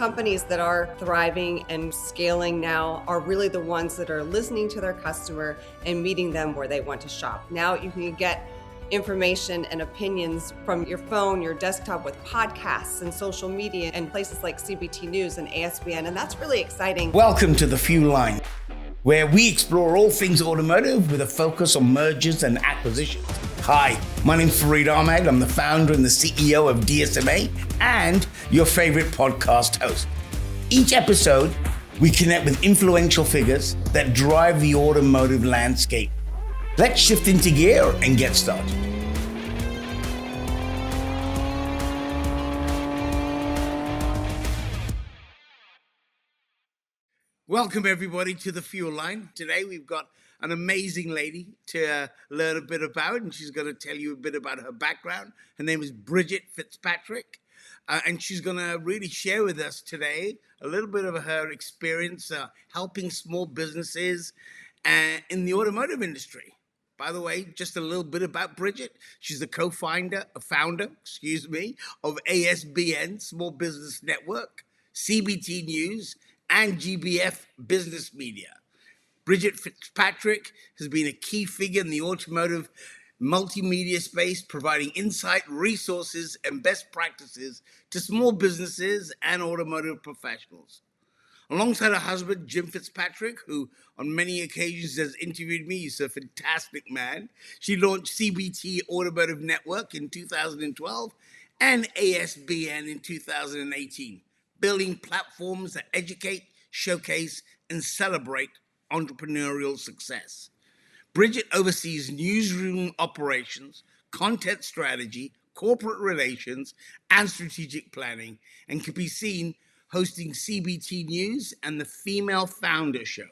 companies that are thriving and scaling now are really the ones that are listening to their customer and meeting them where they want to shop. Now you can get information and opinions from your phone, your desktop, with podcasts and social media and places like CBT News and ASBN, and that's really exciting. Welcome to The Fuel Line, where we explore all things automotive with a focus on mergers and acquisitions. Hi, my name's Fareed Ahmed. I'm the founder and the CEO of DSMA and your favorite podcast host. Each episode, we connect with influential figures that drive the automotive landscape. Let's shift into gear and get started. Welcome everybody to The Fuel Line. Today we've got an amazing lady to learn a bit about, and she's going to tell you a bit about her background. Her name is Bridget Fitzpatrick, and she's going to really share with us today a little bit of her experience helping small businesses in the automotive industry. By the way, just a little bit about Bridget. She's the founder of ASBN, Small Business Network, CBT News, and GBF Business Media. Bridget Fitzpatrick has been a key figure in the automotive multimedia space, providing insight, resources, and best practices to small businesses and automotive professionals. Alongside her husband, Jim Fitzpatrick, who on many occasions has interviewed me, he's a fantastic man. She launched CBT Automotive Network in 2012 and ASBN in 2018, building platforms that educate, showcase, and celebrate entrepreneurial success. Bridget oversees newsroom operations, content strategy, corporate relations, and strategic planning, and can be seen hosting CBT News and the Female Founder Show,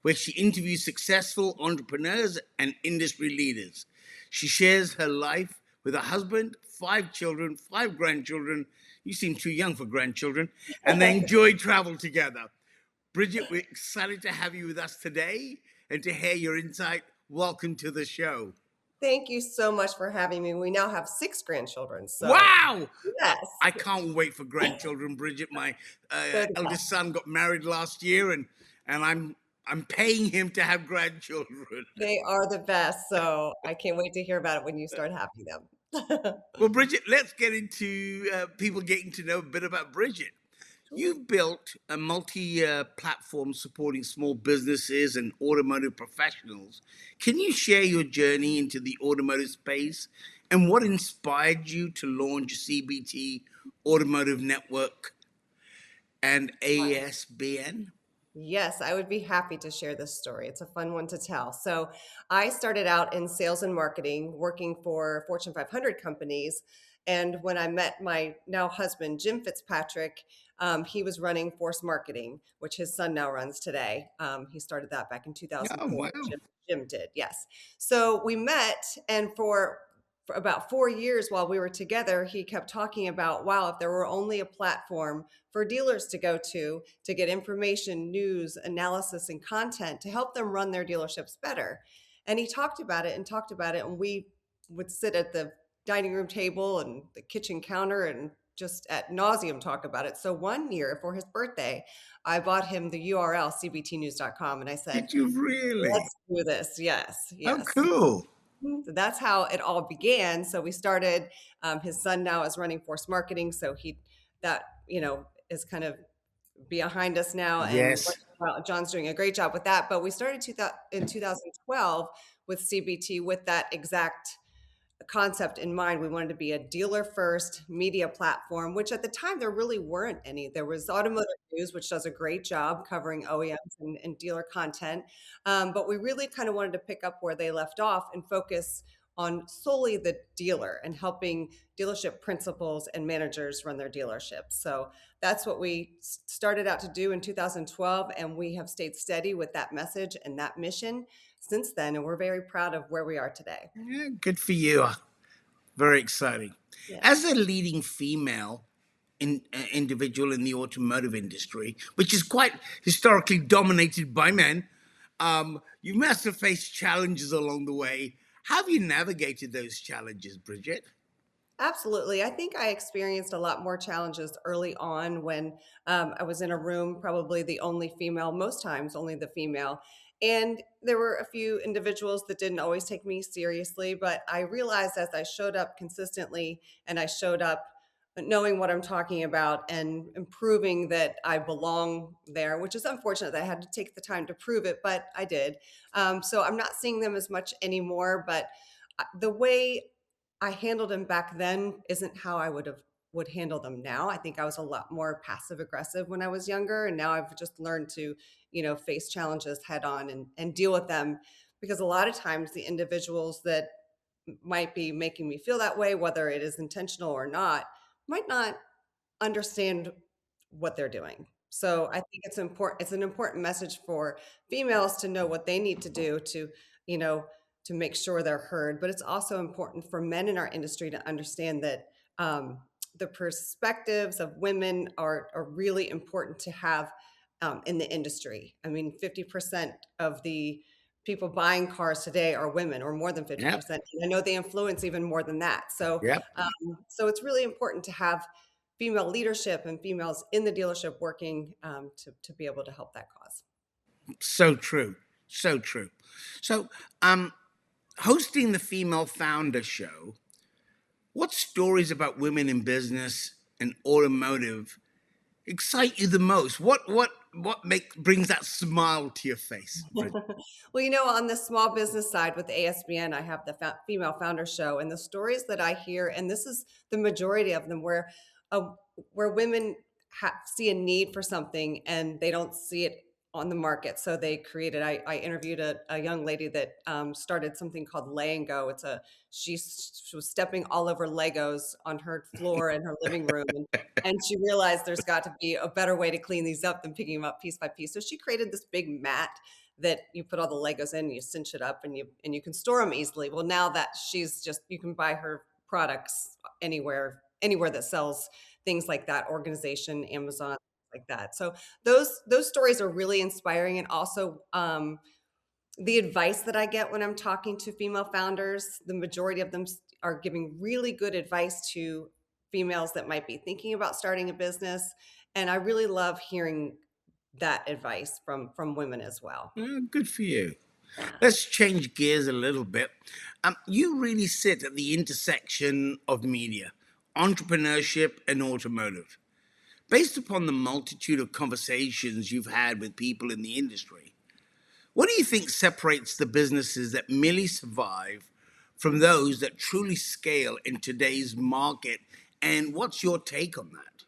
where she interviews successful entrepreneurs and industry leaders. She shares her life with her husband, 5 children, 5 grandchildren. You seem too young for grandchildren, and they enjoy travel together. Bridget, we're excited to have you with us today and to hear your insight. Welcome to the show. Thank you so much for having me. We now have 6 grandchildren. So. Wow! Yes. I can't wait for grandchildren, Bridget. My eldest son got married last year, and I'm paying him to have grandchildren. They are the best, so I can't wait to hear about it when you start having them. Well, Bridget, let's get into people getting to know a bit about Bridget. You've built a multi-platform supporting small businesses and automotive professionals. Can you share your journey into the automotive space and what inspired you to launch CBT Automotive Network and ASBN? Yes, I would be happy to share this story. It's a fun one to tell. So I started out in sales and marketing, working for Fortune 500 companies. And when I met my now husband, Jim Fitzpatrick, he was running Force Marketing, which his son now runs today. He started that back in 2004. Oh, wow. Jim did, yes. So we met, and for about 4 years while we were together, he kept talking about, wow, if there were only a platform for dealers to go to get information, news, analysis, and content to help them run their dealerships better. And he talked about it, and we would sit at the dining room table and the kitchen counter and just at nauseum talk about it. So one year for his birthday, I bought him the URL cbtnews.com, and I said, Did you really? Let's do this. Yes. Oh, cool. So that's how it all began. So we started, his son now is running Force Marketing. So is kind of behind us now. And Yes. John's doing a great job with that. But we started in 2012 with CBT with that exact concept in mind. We wanted to be a dealer first media platform, which at the time there really weren't any. There was Automotive News, which does a great job covering OEMs and dealer content. But we really kind of wanted to pick up where they left off and focus on solely the dealer and helping dealership principals and managers run their dealerships. So that's what we started out to do in 2012. And we have stayed steady with that message and that mission since then. And we're very proud of where we are today. Yeah, good for you. Very exciting. Yeah. As a leading female individual in the automotive industry, which is quite historically dominated by men, you must have faced challenges along the way. How have you navigated those challenges, Bridget? Absolutely. I think I experienced a lot more challenges early on when I was in a room, probably the only female, most times only the female. And there were a few individuals that didn't always take me seriously, but I realized as I showed up consistently and I showed up knowing what I'm talking about and improving that I belong there, which is unfortunate that I had to take the time to prove it, but I did. So I'm not seeing them as much anymore, but the way I handled them back then isn't how I would handle them now. I think I was a lot more passive aggressive when I was younger, and now I've just learned to, face challenges head on and deal with them, because a lot of times the individuals that might be making me feel that way, whether it is intentional or not, might not understand what they're doing. So I think it's an important message for females to know what they need to do to, you know, to make sure they're heard. But it's also important for men in our industry to understand that the perspectives of women are really important to have in the industry. I mean, 50% of the people buying cars today are women, or more than Yep, 50%. And I know they influence even more than that. So, yep. so it's really important to have female leadership and females in the dealership working to be able to help that cause. So true. So true. So, um, hosting the Female Founder Show, what stories about women in business and automotive excite you the most? What brings that smile to your face, Bridget? Well, on the small business side with ASBN, I have the female founder show, and the stories that I hear, and this is the majority of them, uh, where women see a need for something and they don't see it on the market, so they create it. I interviewed a young lady that started something called Lay and Go. She was stepping all over Legos on her floor in her living room, and she realized there's got to be a better way to clean these up than picking them up piece by piece. So she created this big mat that you put all the Legos in, you cinch it up, and you can store them easily. Well, now that you can buy her products anywhere that sells things like that, organization, Amazon, like that. So those stories are really inspiring, and also the advice that I get when I'm talking to female founders, the majority of them are giving really good advice to females that might be thinking about starting a business, and I really love hearing that advice from women as well. Good for you. Yeah. Let's change gears a little bit. You really sit at the intersection of media, entrepreneurship, and automotive. Based upon the multitude of conversations you've had with people in the industry, what do you think separates the businesses that merely survive from those that truly scale in today's market? And what's your take on that?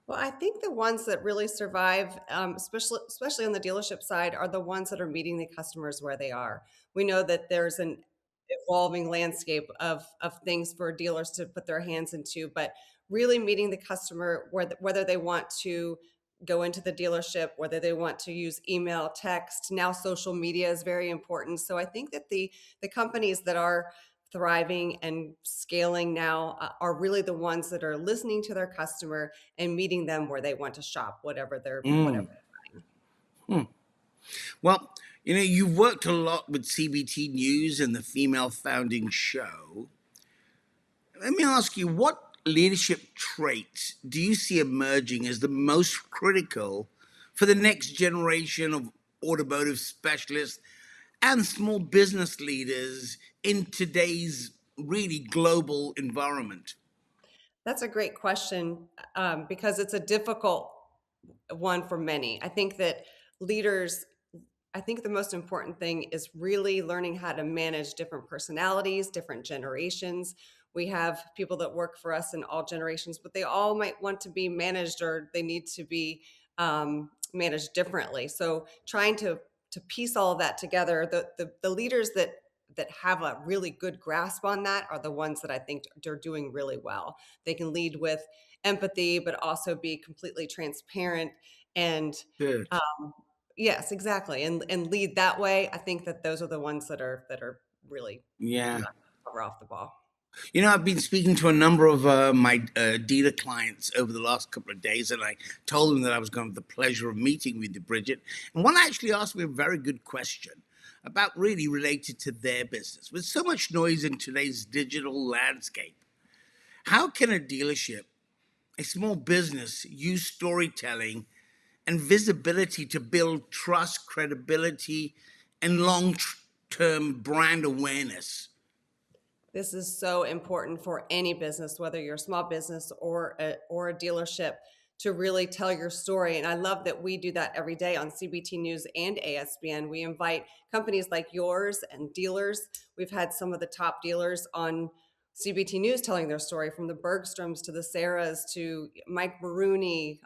Well, I think the ones that really survive, especially on the dealership side, are the ones that are meeting the customers where they are. We know that there's an evolving landscape of things for dealers to put their hands into, but really meeting the customer whether they want to go into the dealership, whether they want to use email, text, now social media is very important. So I think that the companies that are thriving and scaling now are really the ones that are listening to their customer and meeting them where they want to shop, whatever. Mm. Hmm. Well, you've worked a lot with CBT News and the Female Founding Show. Let me ask you, what leadership traits do you see emerging as the most critical for the next generation of automotive specialists and small business leaders in today's really global environment? That's a great question, because it's a difficult one for many. Leaders I think the most important thing is really learning how to manage different personalities, different generations. We have people that work for us in all generations, but they all might want to be managed, or they need to be managed differently. So trying to piece all of that together, the leaders that have a really good grasp on that are the ones that I think are doing really well. They can lead with empathy, but also be completely transparent and Good. yes, exactly, and lead that way. I think that those are the ones that are really Yeah. not far off the ball. I've been speaking to a number of my dealer clients over the last couple of days, and I told them that I was going to have the pleasure of meeting with you, Bridget. And one actually asked me a very good question about really related to their business. With so much noise in today's digital landscape, How can a dealership, a small business, use storytelling and visibility to build trust, credibility, and long-term brand awareness? This is so important for any business, whether you're a small business or a dealership, to really tell your story. And I love that we do that every day on CBT News and ASBN. We invite companies like yours and dealers. We've had some of the top dealers on CBT News telling their story, from the Bergstroms to the Sarahs to Mike Maroney,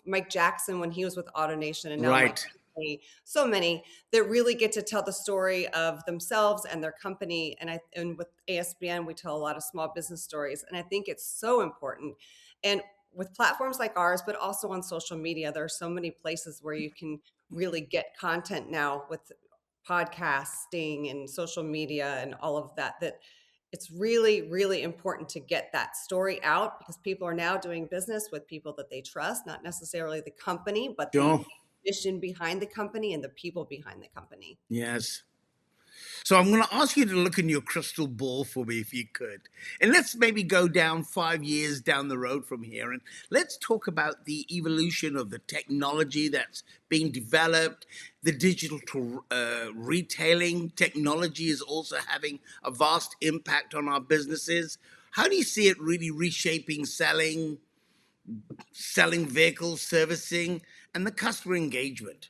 Mike Jackson when he was with AutoNation, and now Mike. Right. So many that really get to tell the story of themselves and their company. And with ASBN, we tell a lot of small business stories, and I think it's so important. And with platforms like ours, but also on social media, there are so many places where you can really get content now with podcasting and social media and all of that, that it's really, really important to get that story out, because people are now doing business with people that they trust, not necessarily the company, but the Sure. mission behind the company and the people behind the company. Yes. So I'm going to ask you to look in your crystal ball for me, if you could. And let's maybe go down 5 years down the road from here. And let's talk about the evolution of the technology that's being developed. The digital retailing technology is also having a vast impact on our businesses. How do you see it really reshaping selling vehicles, servicing, and the customer engagement?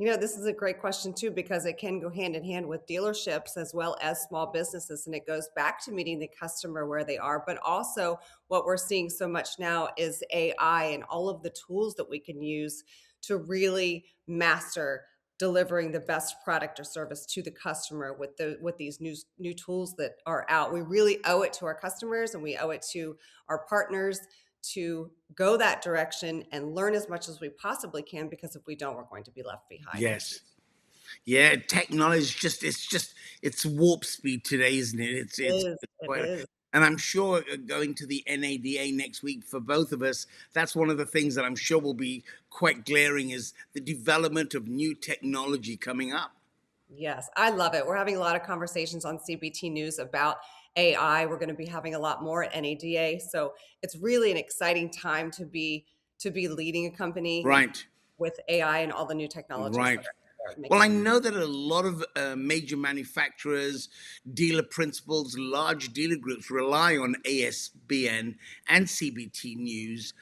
This is a great question too, because it can go hand in hand with dealerships as well as small businesses. And it goes back to meeting the customer where they are. But also, what we're seeing so much now is AI and all of the tools that we can use to really master delivering the best product or service to the customer with these new tools that are out. We really owe it to our customers, and we owe it to our partners to go that direction and learn as much as we possibly can, because if we don't, we're going to be left behind. Yes. Yeah, technology is it's warp speed today, isn't it? It It's is. It quite, is. and I'm sure going to the NADA next week for both of us, that's one of the things that I'm sure will be quite glaring is the development of new technology coming up. Yes, I love it. We're having a lot of conversations on CBT News about AI. We're going to be having a lot more at NADA. So it's really an exciting time to be leading a company Right, with AI and all the new technologies that right. are Well, I making. know that a lot of major manufacturers, dealer principals, large dealer groups rely on ASBN and CBT News.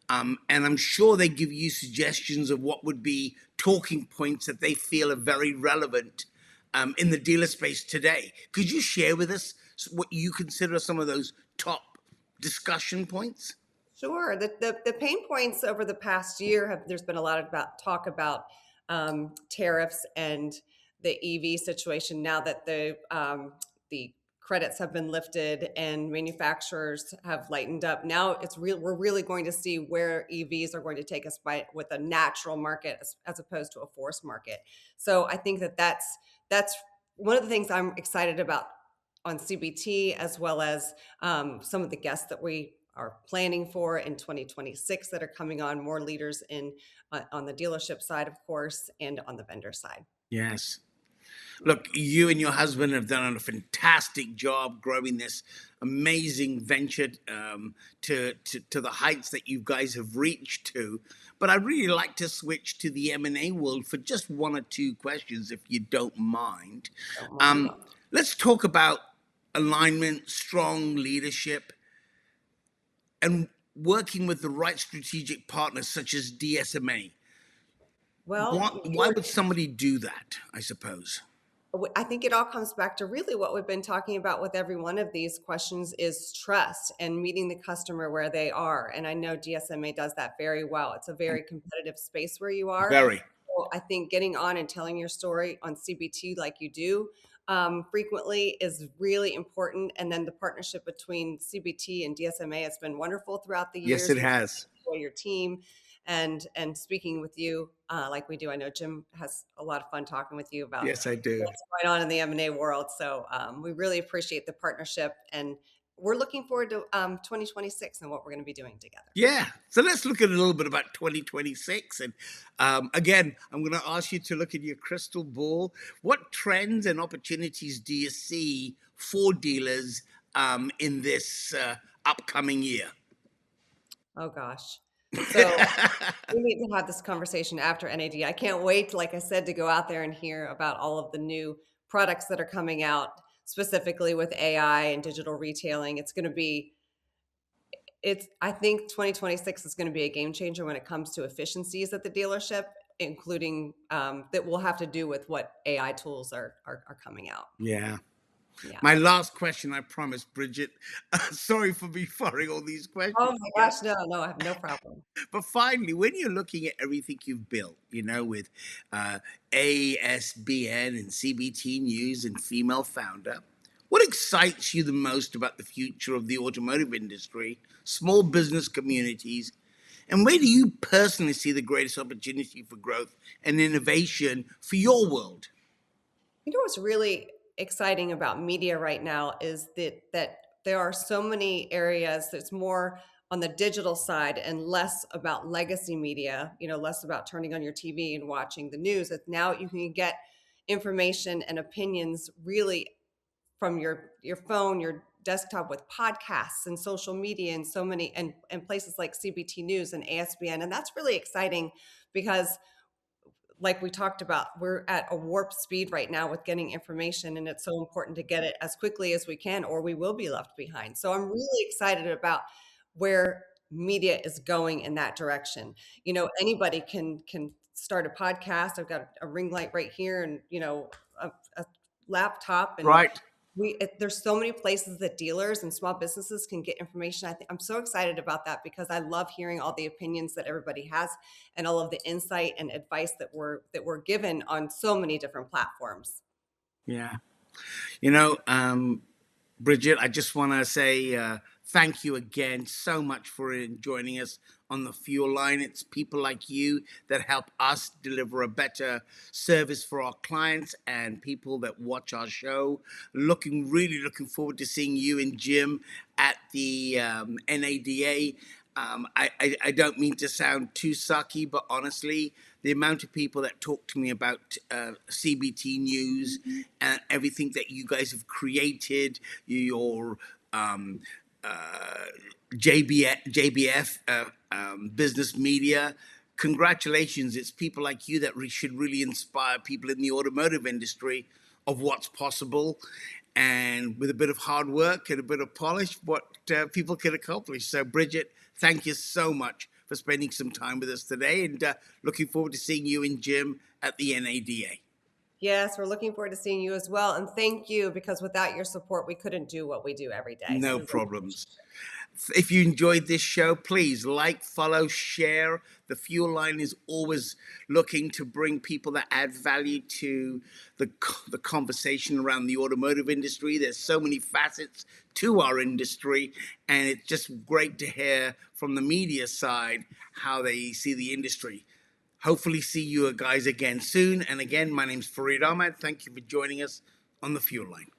And I'm sure they give you suggestions of what would be talking points that they feel are very relevant in the dealer space today. Could you share with us what you consider some of those top discussion points? Sure. The pain points over the past year have, there's been a lot of talk about tariffs and the EV situation, now that the credits have been lifted and manufacturers have lightened up. Now it's real. We're really going to see where EVs are going to take us by, with a natural market as opposed to a forced market. So I think that's one of the things I'm excited about on CBT, as well as some of the guests that we are planning for in 2026 that are coming on, more leaders in on the dealership side, of course, and on the vendor side. Yes. Look, you and your husband have done a fantastic job growing this amazing venture to the heights that you guys have reached to. But I'd really like to switch to the M&A world for just one or two questions, if you don't mind. Don't mind. Um, let's talk about alignment, strong leadership, and working with the right strategic partners such as DSMA. Well, Why would somebody do that, I suppose? I think it all comes back to really what we've been talking about with every one of these questions, is trust and meeting the customer where they are. And I know DSMA does that very well. It's a very competitive space where you are. Very. So I think getting on and telling your story on CBT like you do frequently is really important. And then the partnership between CBT and DSMA has been wonderful throughout the Yes, years. it has. Enjoy your team and speaking with you like we do. I know Jim has a lot of fun talking with you about Yes, I do. what's going on in the M&A world. So we really appreciate the partnership, and we're looking forward to 2026 and what we're going to be doing together. Yeah. So let's look at a little bit about 2026. And again, I'm going to ask you to look at your crystal ball. What trends and opportunities do you see for dealers in this upcoming year? Oh gosh. So we need to have this conversation after NAD. I can't wait, like I said, to go out there and hear about all of the new products that are coming out, specifically with AI and digital retailing. I think 2026 is going to be a game changer when it comes to efficiencies at the dealership, including that will have to do with what AI tools are coming out. Yeah. Yeah. My last question, I promise, Bridget. Sorry for me firing all these Oh questions. my Yeah. gosh, no, I have no problem. But finally, when you're looking at everything you've built, with uh, ASBN and CBT News and Female Founder, what excites you the most about the future of the automotive industry, small business communities, and where do you personally see the greatest opportunity for growth and innovation for your world? You know what's really exciting about media right now is that there are so many areas that's more on the digital side and less about legacy media, less about turning on your TV and watching the news. That now you can get information and opinions really from your phone, your desktop with podcasts and social media and so many and places like CBT News and ASBN. And that's really exciting because like we talked about, we're at a warp speed right now with getting information, and it's so important to get it as quickly as we can, or we will be left behind. So I'm really excited about where media is going in that direction. Anybody can start a podcast. I've got a ring light right here, and a laptop, and Right. there's so many places that dealers and small businesses can get information. I'm so excited about that because I love hearing all the opinions that everybody has and all of the insight and advice that we're given on so many different platforms. Yeah. You know, Bridget, I just want to say thank you again so much for joining us on the Fuel Line. It's people like you that help us deliver a better service for our clients and people that watch our show. Really looking forward to seeing you and Jim at the NADA. I don't mean to sound too sucky, but honestly, the amount of people that talk to me about CBT News and everything that you guys have created, your uh, JBF business media. Congratulations. It's people like you that should really inspire people in the automotive industry of what's possible. And with a bit of hard work and a bit of polish, what people can accomplish. So, Bridget, thank you so much for spending some time with us today, and looking forward to seeing you and Jim at the NADA. Yes, we're looking forward to seeing you as well. And thank you, because without your support, we couldn't do what we do every day. So No we really problems. appreciate it. If you enjoyed this show, please like, follow, share. The Fuel Line is always looking to bring people that add value to the conversation around the automotive industry. There's so many facets to our industry, and it's just great to hear from the media side how they see the industry. Hopefully see you guys again soon. And again, my name's Fareed Ahmad. Thank you for joining us on the Fuel Line.